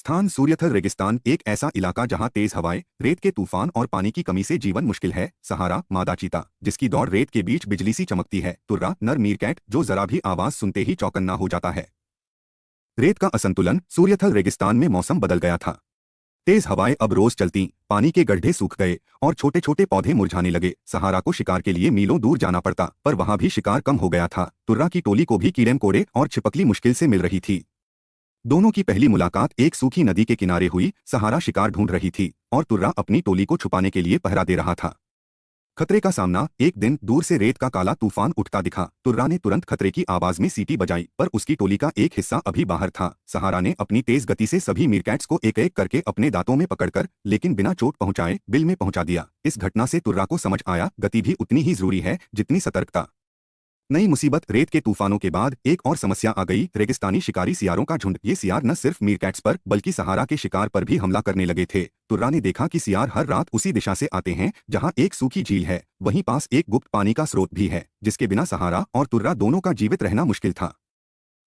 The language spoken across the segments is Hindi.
स्थान सूर्यथल रेगिस्तान एक ऐसा इलाका जहां तेज हवाएं, रेत के तूफान और पानी की कमी से जीवन मुश्किल है। सहारा मादा चीता, जिसकी दौड़ रेत के बीच बिजली सी चमकती है। तुर्रा नर मीरकैट, जो जरा भी आवाज सुनते ही चौकन्ना हो जाता है। रेत का असंतुलन, सूर्यथल रेगिस्तान में मौसम बदल गया था। तेज हवाएं अब रोज चलती, पानी के गड्ढे सूख गए और छोटे छोटे पौधे मुरझाने लगे। सहारा को शिकार के लिए मीलों दूर जाना पड़ता, पर वहां भी शिकार कम हो गया था। तुर्रा की टोली को भी कीड़े मकोड़े और छिपकली मुश्किल से मिल रही थी। दोनों की पहली मुलाकात एक सूखी नदी के किनारे हुई। सहारा शिकार ढूंढ रही थी और तुर्रा अपनी टोली को छुपाने के लिए पहरा दे रहा था। खतरे का सामना, एक दिन दूर से रेत का काला तूफान उठता दिखा। तुर्रा ने तुरंत खतरे की आवाज में सीटी बजाई, पर उसकी टोली का एक हिस्सा अभी बाहर था। सहारा ने अपनी तेज गति से सभी मीरकैट्स को एक एक करके अपने दांतों में पकड़कर, लेकिन बिना चोट पहुंचाए, बिल में पहुंचा दिया। इस घटना से तुर्रा को समझ आया, गति भी उतनी ही जरूरी है जितनी सतर्कता। नई मुसीबत, रेत के तूफानों के बाद एक और समस्या आ गई। रेगिस्तानी शिकारी सियारों का झुंड। ये सियार न सिर्फ मीरकैट्स पर बल्कि सहारा के शिकार पर भी हमला करने लगे थे। तुर्रा ने देखा कि सियार हर रात उसी दिशा से आते हैं जहां एक सूखी झील है। वहीं पास एक गुप्त पानी का स्रोत भी है, जिसके बिना सहारा और तुर्रा दोनों का जीवित रहना मुश्किल था।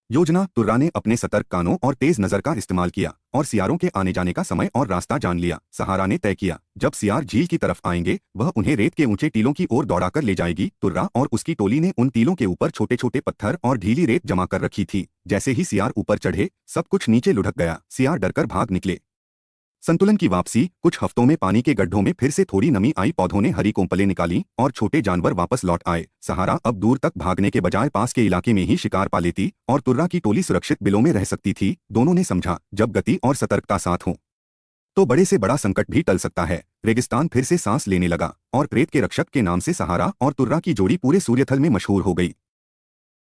योजना, तुर्रा ने अपने सतर्क कानों और तेज नजर का इस्तेमाल किया और सियारों के आने जाने का समय और रास्ता जान लिया। सहारा ने तय किया, जब सियार झील की तरफ आएंगे, वह उन्हें रेत के ऊंचे टीलों की ओर दौड़ाकर ले जाएगी। तुर्रा और उसकी टोली ने उन टीलों के ऊपर छोटे छोटे पत्थर और ढीली रेत जमा कर रखी थी। जैसे ही सियार ऊपर चढ़े, सब कुछ नीचे लुढ़क गया। सियार डरकर भाग निकले। संतुलन की वापसी, कुछ हफ्तों में पानी के गड्ढों में फिर से थोड़ी नमी आई। पौधों ने हरी कोंपलें निकाली और छोटे जानवर वापस लौट आए। सहारा अब दूर तक भागने के बजाय पास के इलाके में ही शिकार पा लेती और तुर्रा की टोली सुरक्षित बिलों में रह सकती थी। दोनों ने समझा, जब गति और सतर्कता साथ हो तो बड़े से बड़ा संकट भी टल सकता है। रेगिस्तान फिर से सांस लेने लगा और रेत के रक्षक के नाम से सहारा और तुर्रा की जोड़ी पूरे सूर्यथल में मशहूर हो गई।